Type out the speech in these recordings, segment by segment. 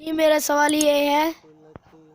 جی میرا سوال یہ ہے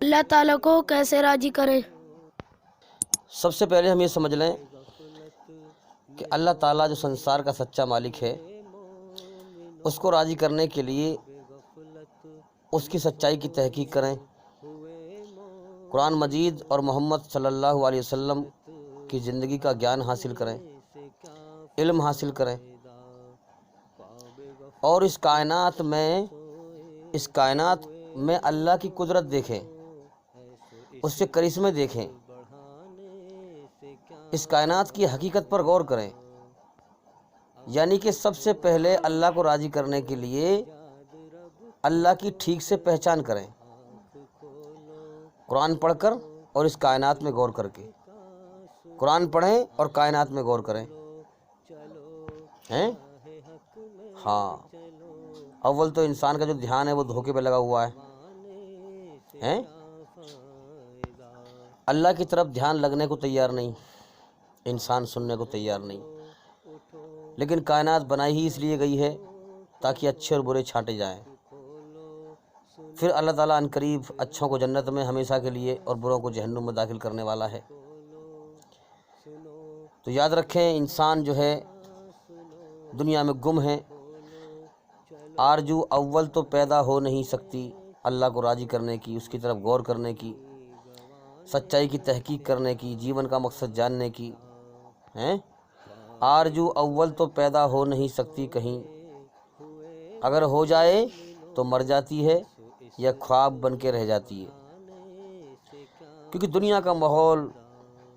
اللہ تعالیٰ کو کیسے راضی کریں؟ سب سے پہلے ہم یہ سمجھ لیں کہ اللہ تعالیٰ جو سنسار کا سچا مالک ہے، اس کو راضی کرنے کے لیے اس کی سچائی کی تحقیق کریں، قرآن مجید اور محمد صلی اللہ علیہ وسلم کی زندگی کا گیان حاصل کریں، علم حاصل کریں، اور اس کائنات میں اللہ کی قدرت دیکھیں، اس کے کرشمے دیکھیں، اس کائنات کی حقیقت پر غور کریں۔ یعنی کہ سب سے پہلے اللہ کو راضی کرنے کے لیے اللہ کی ٹھیک سے پہچان کریں، قرآن پڑھ کر اور اس کائنات میں غور کر کے۔ قرآن پڑھیں اور کائنات میں غور کریں۔ ہاں، اول تو انسان کا جو دھیان ہے وہ دھوکے پہ لگا ہوا ہے، اللہ کی طرف دھیان لگنے کو تیار نہیں، انسان سننے کو تیار نہیں۔ لیکن کائنات بنائی ہی اس لیے گئی ہے تاکہ اچھے اور برے چھانٹے جائیں، پھر اللہ تعالیٰ ان قریب اچھوں کو جنت میں ہمیشہ کے لیے اور بروں کو جہنم میں داخل کرنے والا ہے۔ تو یاد رکھیں، انسان جو ہے دنیا میں گم ہے۔ آرزو اول تو پیدا ہو نہیں سکتی اللہ کو راضی کرنے کی، اس کی طرف غور کرنے کی، سچائی کی تحقیق کرنے کی، جیون کا مقصد جاننے کی۔ آرزو اول تو پیدا ہو نہیں سکتی کہیں، اگر ہو جائے تو مر جاتی ہے یا خواب بن کے رہ جاتی ہے۔ کیونکہ دنیا کا ماحول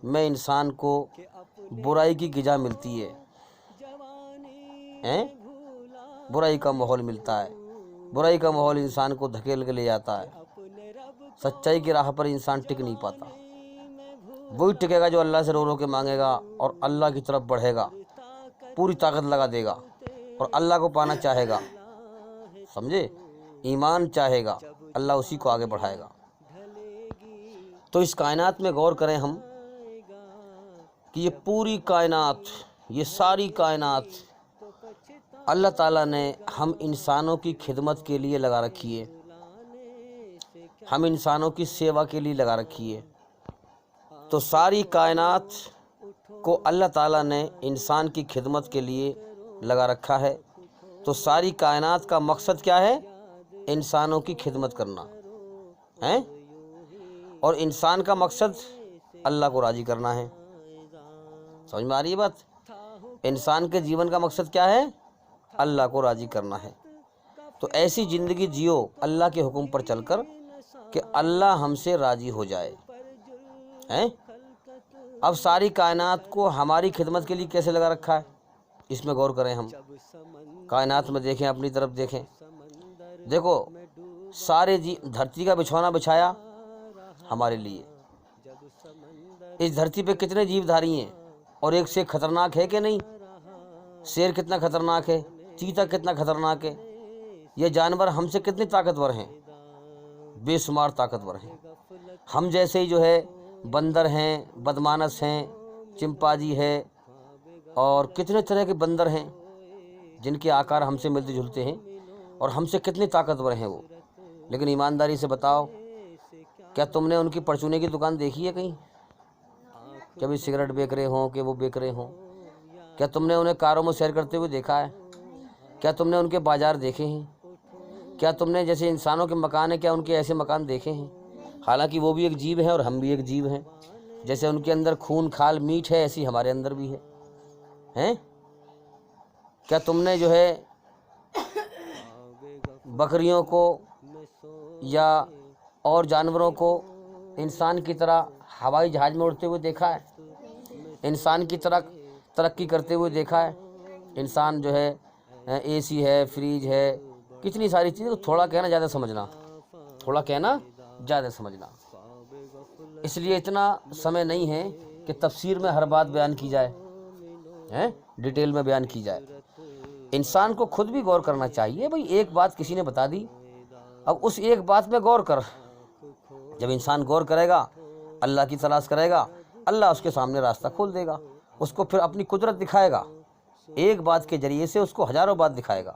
میں انسان کو برائی کی غذا ملتی ہے، برائی کا ماحول ملتا ہے، برائی کا ماحول انسان کو دھکیل کے لے جاتا ہے۔ سچائی کی راہ پر انسان ٹک نہیں پاتا۔ وہی ٹکے گا جو اللہ سے رو رو کے مانگے گا اور اللہ کی طرف بڑھے گا، پوری طاقت لگا دے گا اور اللہ کو پانا چاہے گا، سمجھے؟ ایمان چاہے گا، اللہ اسی کو آگے بڑھائے گا۔ تو اس کائنات میں غور کریں ہم کہ یہ پوری کائنات، یہ ساری کائنات اللہ تعالیٰ نے ہم انسانوں کی خدمت کے لیے لگا رکھی ہے، ہم انسانوں کی سیوا کے لیے لگا رکھی ہے۔ تو ساری کائنات کو اللہ تعالیٰ نے انسان کی خدمت کے لیے لگا رکھا ہے۔ تو ساری کائنات کا مقصد کیا ہے؟ انسانوں کی خدمت کرنا ہے، اور انسان کا مقصد اللہ کو راضی کرنا ہے۔ سمجھ میں آ رہی ہے بات؟ انسان کے جیون کا مقصد کیا ہے؟ اللہ کو راضی کرنا ہے۔ تو ایسی زندگی جیو اللہ کے حکم پر چل کر کہ اللہ ہم سے راضی ہو جائے۔ اب ساری کائنات کو ہماری خدمت کے لیے کیسے لگا رکھا ہے، اس میں غور کریں ہم۔ کائنات میں دیکھیں، اپنی طرف دیکھیں، دیکھو سارے دھرتی کا بچھونا بچھایا ہمارے لیے۔ اس دھرتی پہ کتنے جیو دھاری ہیں، اور ایک سے خطرناک ہے کہ نہیں؟ شیر کتنا خطرناک ہے، چیتا کتنا خطرناک ہے، یہ جانور ہم سے کتنے طاقتور ہیں، بے شمار طاقتور ہیں۔ ہم جیسے ہی جو ہے بندر ہیں، بدمانس ہیں، چمپانزی ہے، اور کتنے طرح کے بندر ہیں جن کے آکار ہم سے ملتے جلتے ہیں، اور ہم سے کتنے طاقتور ہیں وہ۔ لیکن ایمانداری سے بتاؤ، کیا تم نے ان کی پرچونے کی دکان دیکھی ہے کہیں؟ کبھی سگریٹ بیچ رہے ہوں کہ وہ بیچ رہے ہوں؟ کیا تم نے انہیں کاروں میں سیر کرتے ہوئے دیکھا ہے؟ کیا تم نے ان کے بازار دیکھے ہیں؟ کیا تم نے جیسے انسانوں کے مکان ہیں، کیا ان کے ایسے مکان دیکھے ہیں؟ حالانکہ وہ بھی ایک جیو ہیں اور ہم بھی ایک جیو ہیں۔ جیسے ان کے اندر خون کھال میٹ ہے، ایسی ہمارے اندر بھی ہے۔ کیا تم نے جو ہے بکریوں کو یا اور جانوروں کو انسان کی طرح ہوائی جہاز میں اڑتے ہوئے دیکھا ہے؟ انسان کی طرح ترقی کرتے ہوئے دیکھا ہے؟ انسان جو ہے اے سی ہے، فریج ہے، کتنی ساری چیزیں۔ تھوڑا کہنا زیادہ سمجھنا، تھوڑا کہنا زیادہ سمجھنا۔ اس لیے اتنا سمے نہیں ہے کہ تفسیر میں ہر بات بیان کی جائے، ڈیٹیل میں بیان کی جائے۔ انسان کو خود بھی غور کرنا چاہیے۔ بھئی ایک بات کسی نے بتا دی، اب اس ایک بات میں غور کر۔ جب انسان غور کرے گا، اللہ کی تلاش کرے گا، اللہ اس کے سامنے راستہ کھول دے گا، اس کو پھر اپنی قدرت دکھائے گا۔ ایک بات کے ذریعے سے اس کو ہزاروں بات دکھائے گا۔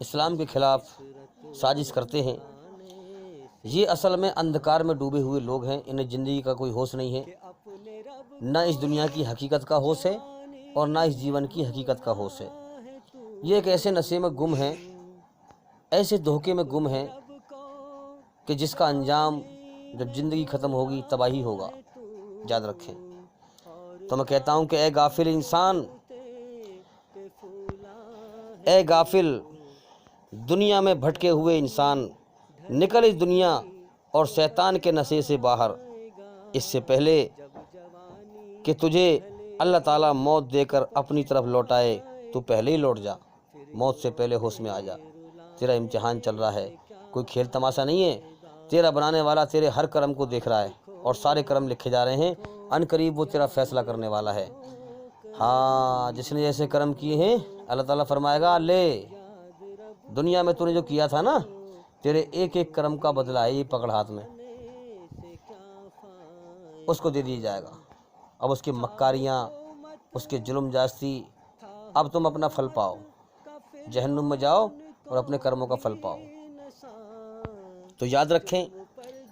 اسلام کے خلاف سازش کرتے ہیں، یہ اصل میں اندھکار میں ڈوبے ہوئے لوگ ہیں، انہیں زندگی کا کوئی ہوش نہیں ہے، نہ اس دنیا کی حقیقت کا ہوش ہے اور نہ اس جیون کی حقیقت کا ہوش ہے۔ یہ ایک ایسے نشے میں گم ہیں، ایسے دھوکے میں گم ہیں کہ جس کا انجام جب زندگی ختم ہوگی تباہی ہوگا، یاد رکھیں۔ تو میں کہتا ہوں کہ اے غافل انسان، اے غافل دنیا میں بھٹکے ہوئے انسان، نکل اس دنیا اور شیطان کے نشے سے باہر، اس سے پہلے کہ تجھے اللہ تعالیٰ موت دے کر اپنی طرف لوٹائے تو پہلے ہی لوٹ جا، موت سے پہلے ہوش میں آ جا۔ تیرا امتحان چل رہا ہے، کوئی کھیل تماشا نہیں ہے، تیرا بنانے والا تیرے ہر کرم کو دیکھ رہا ہے اور سارے کرم لکھے جا رہے ہیں، ان قریب وہ تیرا فیصلہ کرنے والا ہے۔ ہاں، جس نے جیسے کرم کیے ہیں اللہ تعالیٰ فرمائے گا لے، دنیا میں تو نے جو کیا تھا نا، تیرے ایک ایک کرم کا بدلہ ہے، یہ پکڑ ہاتھ میں، اس کو دے دیا جائے گا۔ اب اس کی مکاریاں، اس کے ظلم جاستی، اب تم اپنا پھل پاؤ، جہنم میں جاؤ اور اپنے کرموں کا پھل پاؤ۔ تو یاد رکھیں،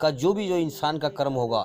کا جو انسان کا کرم ہوگا،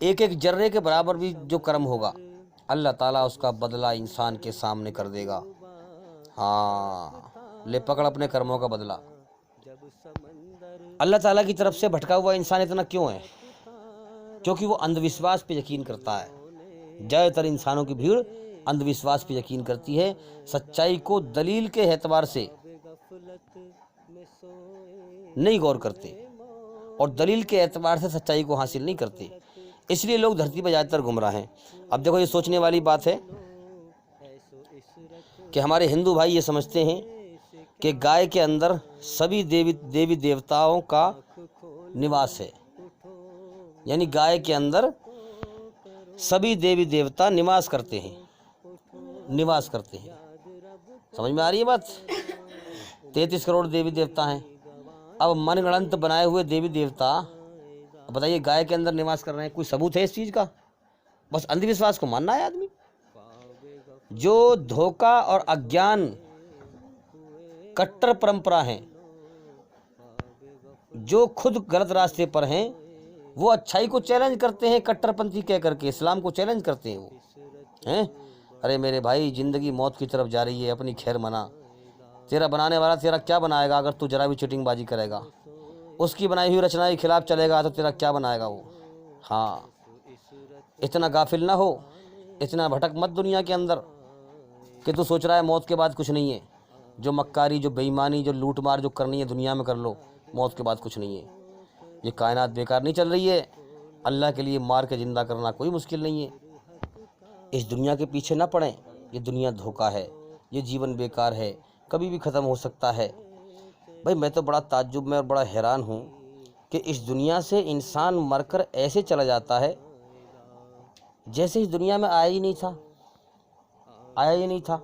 ایک ایک ذرے کے برابر بھی جو کرم ہوگا، اللہ تعالیٰ اس کا بدلہ انسان کے سامنے کر دے گا۔ ہاں، لے پکڑ اپنے کرموں کا بدلہ۔ اللہ تعالیٰ کی طرف سے بھٹکا ہوا انسان اتنا کیوں ہے؟ کیونکہ وہ اندھ وشواس پہ یقین کرتا ہے۔ زیادہ تر انسانوں کی بھیڑ اندھ وشواس پہ یقین کرتی ہے، سچائی کو دلیل کے اعتبار سے نہیں غور کرتے اور دلیل کے اعتبار سے سچائی کو حاصل نہیں کرتے، اس لیے لوگ دھرتی پہ زیادہ تر گمراہ ہیں۔ اب دیکھو، یہ سوچنے والی بات ہے کہ ہمارے ہندو بھائی یہ سمجھتے ہیں کہ گائے کے اندر سبھی دیوی دیوتاؤں کا نواس ہے، یعنی گائے کے اندر سبھی دیوی دیوتا نواس کرتے ہیں۔ سمجھ میں آ رہی ہے بات؟ 33 کروڑ دیوی دیوتا ہیں، اب من گڑنت بنائے ہوئے دیوی دیوتا، بتائیے گائے کے اندر نواس کر رہے ہیں، کوئی ثبوت ہے اس چیز کا؟ بس اندھ وشواس کو ماننا ہے آدمی۔ جو دھوکہ اور اگیان کٹر پرمپرا ہیں، جو خود غلط راستے پر ہیں، وہ اچھائی کو چیلنج کرتے ہیں، کٹر پنتھی کہہ کر کے اسلام کو چیلنج کرتے ہیں وہ ہیں۔ ارے میرے بھائی، زندگی موت کی طرف جا رہی ہے، اپنی خیر منا۔ تیرا بنانے والا تیرا کیا بنائے گا اگر تو ذرا بھی چیٹنگ بازی کرے گا؟ اس کی بنائی ہوئی رچنا کے خلاف چلے گا تو تیرا کیا بنائے گا وہ؟ ہاں، اتنا غافل نہ ہو، اتنا بھٹک مت دنیا کے اندر کہ تو سوچ رہا ہے موت کے بعد کچھ نہیں ہے۔ جو مکاری، جو بے ایمانی، جو لوٹ مار جو کرنی ہے دنیا میں کر لو، موت کے بعد کچھ نہیں ہے۔ یہ کائنات بیکار نہیں چل رہی ہے، اللہ کے لیے مار کے زندہ کرنا کوئی مشکل نہیں ہے۔ اس دنیا کے پیچھے نہ پڑیں، یہ دنیا دھوکہ ہے، یہ جیون بیکار ہے، کبھی بھی ختم ہو سکتا ہے۔ بھائی میں تو بڑا تعجب میں اور بڑا حیران ہوں کہ اس دنیا سے انسان مر کر ایسے چلا جاتا ہے جیسے اس دنیا میں آیا ہی نہیں تھا،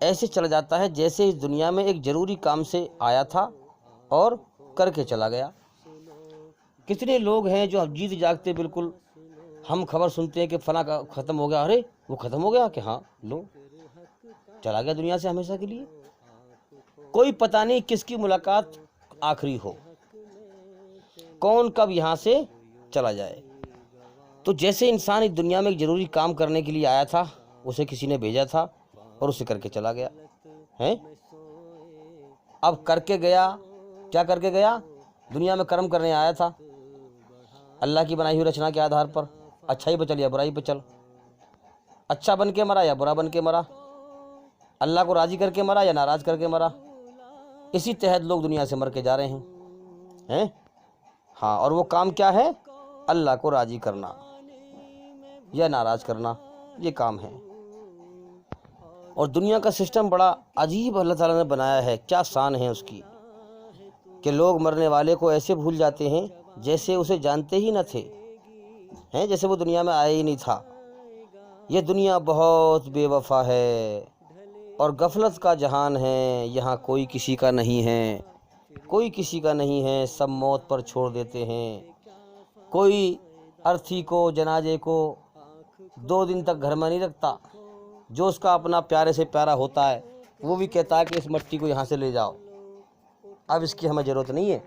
ایسے چلا جاتا ہے جیسے اس دنیا میں ایک ضروری کام سے آیا تھا اور کر کے چلا گیا۔ کتنے لوگ ہیں جو جیت جاگتے، بالکل ہم خبر سنتے ہیں کہ فلاں کا ختم ہو گیا، ارے وہ ختم ہو گیا کہ ہاں لو چلا گیا دنیا سے ہمیشہ کے لیے۔ کوئی پتہ نہیں کس کی ملاقات آخری ہو، کون کب یہاں سے چلا جائے۔ تو جیسے انسان اس دنیا میں ایک ضروری کام کرنے کے لیے آیا تھا، اسے کسی نے بھیجا تھا اور اسے کر کے چلا گیا ہے۔ اب کر کے گیا، کیا کر کے گیا؟ دنیا میں کرم کرنے آیا تھا، اللہ کی بنائی ہوئی رچنا کے آدھار پر اچھائی پہ چل یا برائی پہ چل، اچھا بن کے مرا یا برا بن کے مرا، اللہ کو راضی کر کے مرا یا ناراض کر کے مرا، اسی تحت لوگ دنیا سے مر کے جا رہے ہیں۔ ہاں، اور وہ کام کیا ہے؟ اللہ کو راضی کرنا یا ناراض کرنا، یہ کام ہے۔ اور دنیا کا سسٹم بڑا عجیب اللہ تعالیٰ نے بنایا ہے، کیا شان ہے اس کی کہ لوگ مرنے والے کو ایسے بھول جاتے ہیں جیسے اسے جانتے ہی نہ تھے، جیسے وہ دنیا میں آیا ہی نہیں تھا۔ یہ دنیا بہت بے وفا ہے اور غفلت کا جہان ہے، یہاں کوئی کسی کا نہیں ہے، کوئی کسی کا نہیں ہے، سب موت پر چھوڑ دیتے ہیں۔ کوئی ارتھی کو، جنازے کو 2 دن تک گھر میں نہیں رکھتا، جو اس کا اپنا پیارے سے پیارا ہوتا ہے وہ بھی کہتا ہے کہ اس مٹی کو یہاں سے لے جاؤ، اب اس کی ہمیں ضرورت نہیں ہے۔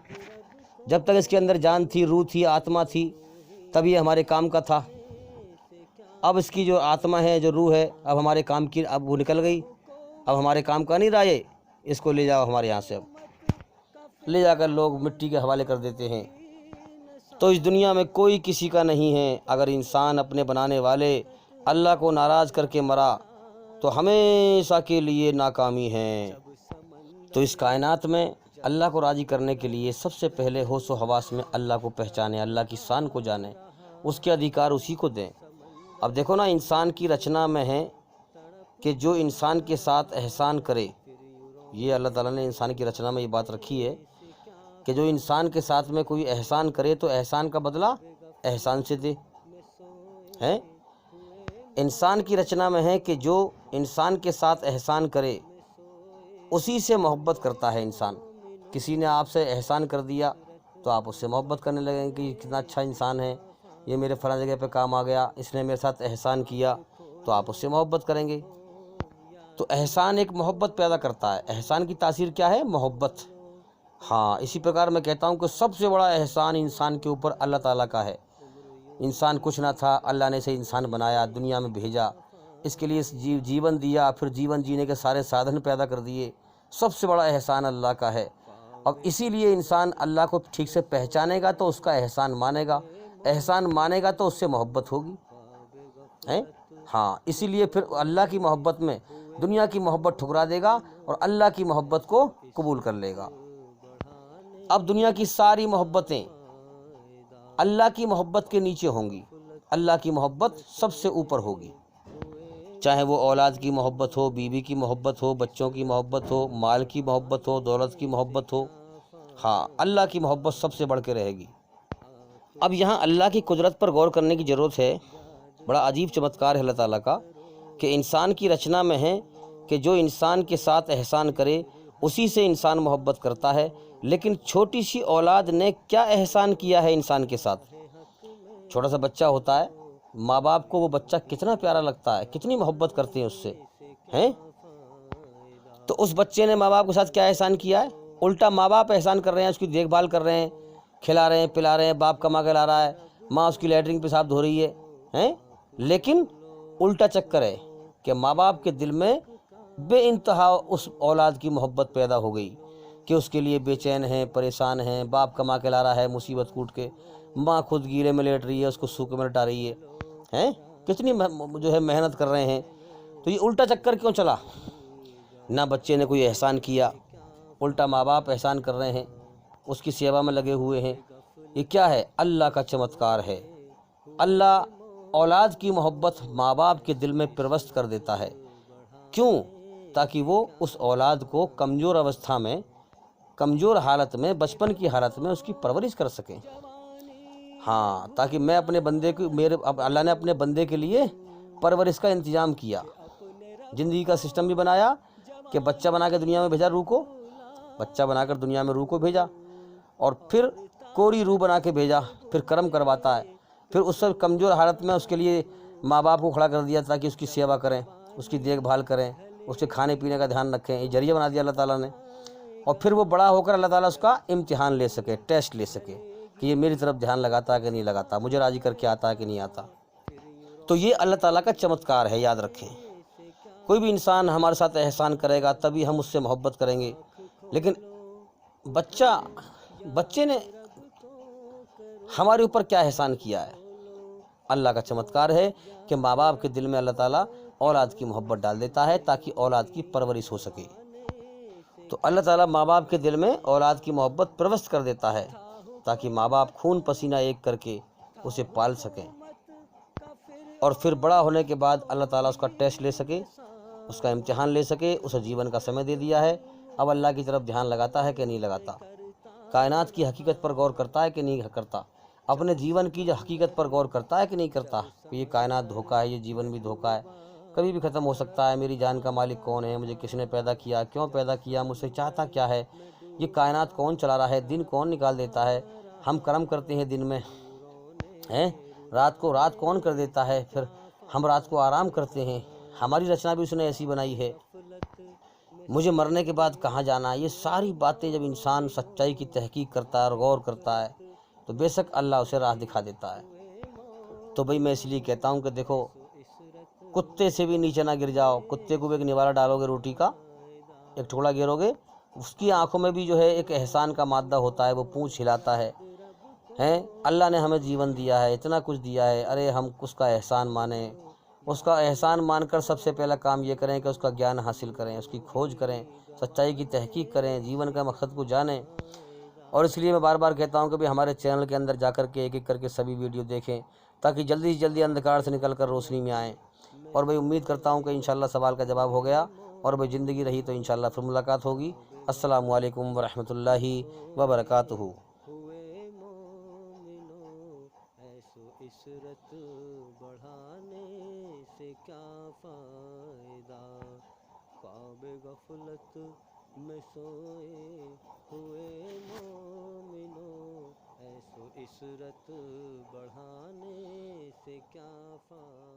جب تک اس کے اندر جان تھی، روح تھی، آتما تھی، تب یہ ہمارے کام کا تھا۔ اب اس کی جو آتما ہے، جو روح ہے، اب ہمارے کام کی، اب وہ نکل گئی، اب ہمارے کام کا نہیں رہا یہ، اس کو لے جاؤ ہمارے یہاں سے۔ اب لے جا کر لوگ مٹی کے حوالے کر دیتے ہیں۔ تو اس دنیا میں کوئی کسی کا نہیں ہے۔ اگر انسان اپنے بنانے والے اللہ کو ناراض کر کے مرا تو ہمیشہ کے لیے ناکامی ہے۔ تو اس کائنات میں اللہ کو راضی کرنے کے لیے سب سے پہلے ہوش و حواس میں اللہ کو پہچانے، اللہ کی شان کو جانیں، اس کے ادھیکار اسی کو دیں۔ اب دیکھو نا، انسان کی رچنا میں ہے کہ جو انسان کے ساتھ احسان کرے، یہ اللہ تعالیٰ نے انسان کی رچنا میں یہ بات رکھی ہے کہ جو انسان کے ساتھ میں کوئی احسان کرے تو احسان کا بدلہ احسان سے دے ہیں۔ انسان کی رچنا میں ہے کہ جو انسان کے ساتھ احسان کرے اسی سے محبت کرتا ہے انسان۔ کسی نے آپ سے احسان کر دیا تو آپ اس سے محبت کرنے لگیں کہ یہ کتنا اچھا انسان ہے، یہ میرے فلاں جگہ پہ کام آ گیا، اس نے میرے ساتھ احسان کیا، تو آپ اس سے محبت کریں گے۔ تو احسان ایک محبت پیدا کرتا ہے۔ احسان کی تاثیر کیا ہے؟ محبت۔ ہاں، اسی پرکار میں کہتا ہوں کہ سب سے بڑا احسان انسان کے اوپر اللہ تعالیٰ کا ہے۔ انسان کچھ نہ تھا، اللہ نے اسے انسان بنایا، دنیا میں بھیجا، اس کے لیے جیون دیا، پھر جیون جینے کے سارے سادھن پیدا کر دیے۔ سب سے بڑا احسان اللہ کا ہے۔ اب اسی لیے انسان اللہ کو ٹھیک سے پہچانے گا تو اس کا احسان مانے گا، احسان مانے گا تو اس سے محبت ہوگی ہیں۔ ہاں، اسی لیے پھر اللہ کی محبت میں دنیا کی محبت ٹھکرا دے گا اور اللہ کی محبت کو قبول کر لے گا۔ اب دنیا کی ساری محبتیں اللہ کی محبت کے نیچے ہوں گی، اللہ کی محبت سب سے اوپر ہوگی، چاہے وہ اولاد کی محبت ہو، بیوی کی محبت ہو، بچوں کی محبت ہو، مال کی محبت ہو، دولت کی محبت ہو۔ ہاں، اللہ کی محبت سب سے بڑھ کے رہے گی۔ اب یہاں اللہ کی قدرت پر غور کرنے کی ضرورت ہے۔ بڑا عجیب چمتکار ہے اللہ تعالیٰ کا کہ انسان کی رچنا میں ہے کہ جو انسان کے ساتھ احسان کرے اسی سے انسان محبت کرتا ہے، لیکن چھوٹی سی اولاد نے کیا احسان کیا ہے انسان کے ساتھ؟ چھوٹا سا بچہ ہوتا ہے، ماں باپ کو وہ بچہ کتنا پیارا لگتا ہے، کتنی محبت کرتے ہیں اس سے ہیں۔ تو اس بچے نے ماں باپ کے ساتھ کیا احسان کیا ہے؟ الٹا ماں باپ احسان کر رہے ہیں، اس کی دیکھ بھال کر رہے ہیں، کھلا رہے ہیں، پلا رہے ہیں، باپ کما کے لا رہا ہے، ماں اس کی لیٹرنگ پیشاب دھو رہی ہے ہیں۔ لیکن الٹا چکر ہے کہ ماں باپ کے دل میں بے انتہا اس اولاد کی محبت پیدا ہو گئی کہ اس کے لیے بے چین ہیں، پریشان ہیں، باپ کما کے لا رہا ہے مصیبت کوٹ کے، ماں خود گیلے میں لیٹ رہی ہے، اس کو سوکھے میں لٹا رہی ہے ہیں، کتنی جو ہے محنت کر رہے ہیں۔ تو یہ الٹا چکر کیوں چلا؟ نہ بچے نے کوئی احسان کیا، الٹا ماں باپ احسان کر رہے ہیں، اس کی سیوا میں لگے ہوئے ہیں۔ یہ کیا ہے؟ اللہ کا چمتکار ہے۔ اللہ اولاد کی محبت ماں باپ کے دل میں پیوست کر دیتا ہے۔ کیوں؟ تاکہ وہ اس اولاد کو کمزور اوستھا میں، کمزور حالت میں، بچپن کی حالت میں اس کی پرورش کر سکیں۔ ہاں، تاکہ میں اپنے بندے کو، اللہ نے اپنے بندے کے لیے پرورش کا انتظام کیا، زندگی کا سسٹم بھی بنایا کہ بچہ بنا کے دنیا میں بھیجا، روح کو بچہ بنا کر دنیا میں روح کو بھیجا، اور پھر کوری روح بنا کے بھیجا، پھر کرم کرواتا ہے، پھر اس سے کمزور حالت میں اس کے لیے ماں باپ کو کھڑا کر دیا تاکہ اس کی سیوا کریں، اس کی دیکھ بھال کریں، اس کے کھانے پینے کا دھیان رکھیں۔ یہ ذریعہ بنا دیا اللہ تعالیٰ نے، اور پھر وہ بڑا ہو کر اللہ تعالیٰ اس کا امتحان لے سکے، ٹیسٹ لے سکے کہ یہ میری طرف دھیان لگاتا ہے کہ نہیں لگاتا، مجھے راضی کر کے آتا ہے کہ نہیں آتا۔ تو یہ اللہ تعالیٰ کا چمتکار ہے، یاد رکھیں۔ کوئی بھی انسان ہمارے ساتھ احسان کرے گا تبھی ہم اس سے محبت کریں گے، لیکن بچے نے ہمارے اوپر کیا احسان کیا ہے؟ اللہ کا چمتکار ہے کہ ماں باپ کے دل میں اللہ تعالیٰ اولاد کی محبت ڈال دیتا ہے تاکہ اولاد کی پرورش ہو سکے۔ تو اللہ تعالیٰ ماں باپ کے دل میں اولاد کی محبت پیوست کر دیتا ہے تاکہ ماں باپ خون پسینہ ایک کر کے اسے پال سکیں، اور پھر بڑا ہونے کے بعد اللہ تعالیٰ اس کا ٹیسٹ لے سکے، اس کا امتحان لے سکے۔ اسے جیون کا سمے دے دیا ہے، اب اللہ کی طرف دھیان لگاتا ہے کہ نہیں لگاتا، کائنات کی حقیقت پر غور کرتا ہے کہ نہیں کرتا، اپنے جیون کی جو حقیقت پر غور کرتا ہے کہ نہیں کرتا کہ یہ کائنات دھوکہ ہے، یہ جیون بھی دھوکہ ہے، کبھی بھی ختم ہو سکتا ہے، میری جان کا مالک کون ہے، مجھے کس نے پیدا کیا، کیوں پیدا کیا، مجھ سے چاہتا کیا ہے، یہ کائنات کون چلا رہا ہے، دن کون نکال دیتا ہے، ہم کرم کرتے ہیں دن میں ہیں، رات کو رات کون کر دیتا ہے، پھر ہم رات کو آرام کرتے ہیں، ہماری رچنا بھی اس نے ایسی بنائی ہے، مجھے مرنے کے بعد کہاں جانا ہے، یہ ساری باتیں جب انسان سچائی کی تحقیق کرتا ہے اور غور کرتا ہے تو بے شک اللہ اسے راہ دکھا دیتا ہے۔ تو بھئی میں اس لیے کہتا ہوں کہ دیکھو، کتے سے بھی نیچے نہ گر جاؤ، کتے کو بھی ایک نوالہ ڈالو گے روٹی کا، ایک ٹکڑا گرو گے، اس کی آنکھوں میں بھی جو ہے ایک احسان کا مادہ ہوتا ہے، وہ پونچھ ہلاتا ہے، ہیں اللہ نے ہمیں جیون دیا ہے، اتنا کچھ دیا ہے، ارے ہم اس کا احسان مانیں، اس کا احسان مان کر سب سے پہلا کام یہ کریں کہ اس کا گیان حاصل کریں، اس کی کھوج کریں، سچائی کی تحقیق کریں، جیون کا مقصد کو جانیں۔ اور اس لیے میں بار بار کہتا ہوں کہ بھی ہمارے چینل کے اندر جا کر کے ایک ایک کر کے سبھی ویڈیو دیکھیں تاکہ جلدی سے جلدی اندھکار سے نکل کر روشنی میں آئیں۔ اور میں امید کرتا ہوں کہ انشاءاللہ سوال کا جواب ہو گیا، اور بھئی زندگی رہی تو انشاءاللہ پھر ملاقات ہوگی۔ السلام علیکم ورحمۃ اللہ وبرکاتہ۔ ہوئے مومنو، ایسو عشرت بڑھانے سے کیا فائدہ، خواب غفلت میں سوئے ہوئے مومنو، ایسو عشرت بڑھانے سے کیا فائدہ۔